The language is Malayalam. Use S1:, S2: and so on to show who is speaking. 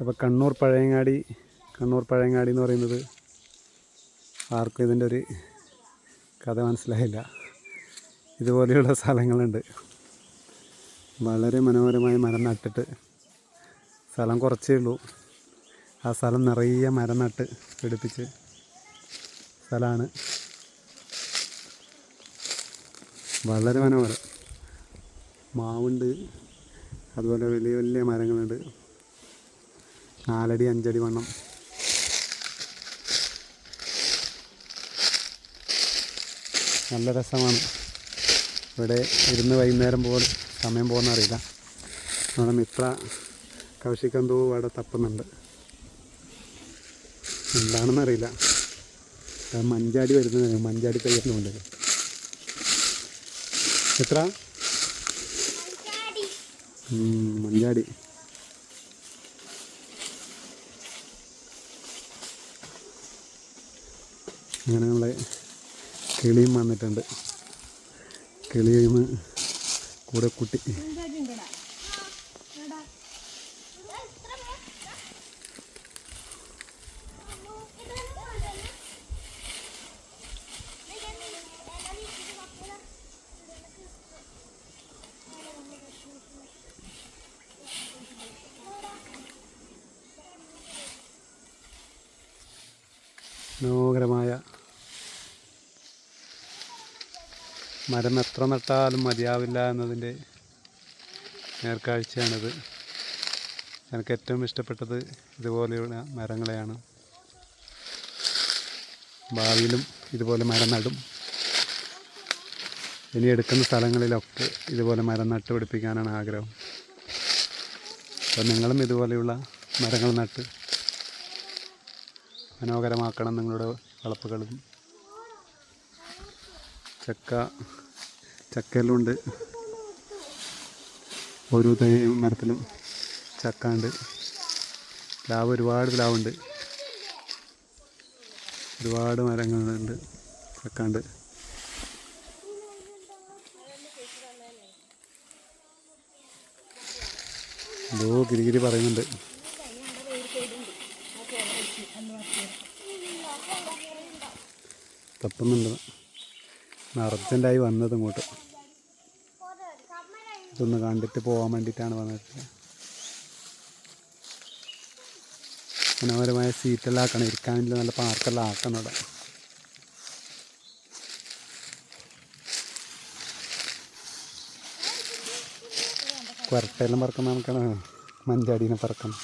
S1: അപ്പോൾ കണ്ണൂർ പഴയങ്ങാടി എന്ന് പറയുന്നത് ആർക്കും ഇതിൻ്റെ ഒരു കഥ മനസ്സിലായില്ല. ഇതുപോലെയുള്ള സ്ഥലങ്ങളുണ്ട്. വളരെ മനോഹരമായ മരം നട്ടിട്ട്, സ്ഥലം കുറച്ചേ ഉള്ളൂ, ആ സ്ഥലം നിറയെ മരം നട്ട് പിടിപ്പിച്ച് സ്ഥലമാണ്. വളരെ മനോഹരം. മാവുണ്ട്, അതുപോലെ വലിയ വലിയ മരങ്ങളുണ്ട്, 4 അടി 5 അടി വണ്ണം. നല്ല രസമാണ് ഇവിടെ ഇരുന്ന് വൈകുന്നേരം പോലെ സമയം പോകുന്ന അറിയില്ല. നമ്മുടെ മിത്ര കൗശികന്തോ അവിടെ തപ്പുന്നുണ്ട്, എന്താണെന്നറിയില്ല. മഞ്ചാടി വരുന്നത്, മഞ്ചാടി തയ്യലുണ്ട്. എത്ര മഞ്ചാടി. അങ്ങനെ നമ്മളെ കിളിയും വന്നിട്ടുണ്ട്. കിളിയും കൂടെ കുട്ടി. മനോഹരമായ മരം എത്ര നട്ടാലും മതിയാവില്ല എന്നതിൻ്റെ നേർക്കാഴ്ചയാണിത്. എനിക്ക് ഏറ്റവും ഇഷ്ടപ്പെട്ടത് ഇതുപോലെയുള്ള മരങ്ങളെയാണ്. ഭാവിയിലും ഇതുപോലെ മരം നടും. ഇനി എടുക്കുന്ന സ്ഥലങ്ങളിലൊക്കെ ഇതുപോലെ മരം നട്ട് പിടിപ്പിക്കാനാണ് ആഗ്രഹം. അപ്പോൾ നിങ്ങളും ഇതുപോലെയുള്ള മരങ്ങൾ നട്ട് മനോഹരമാക്കണം നിങ്ങളുടെ വളപ്പുകളും. ചക്കയെല്ലാം ഓരോ മരത്തിലും ചക്ക ഉണ്ട്. പ്ലാവ്, ഒരുപാട് പ്ലാവുണ്ട്, ഒരുപാട് മരങ്ങളുണ്ട്, ചക്ക ഉണ്ട്. എന്തോ ഗിരിഗിരി പറയുന്നുണ്ട്. തപ്പുന്നുണ്ട്. അർജൻറ്റായി വന്നത് ഇങ്ങോട്ട്, ഇതൊന്ന് കണ്ടിട്ട് പോകാൻ വേണ്ടിയിട്ടാണ് വന്നിട്ട്. മനോഹരമായ സീറ്റെല്ലാം ആക്കണം, ഇരിക്കാൻ വേണ്ടി നല്ല പാർക്കെല്ലാം ആക്കണം ഇവിടെ. കുരട്ടയെല്ലാം പറക്കുന്ന നമുക്കാണ് മഞ്ചാടീനെ പറക്കണം.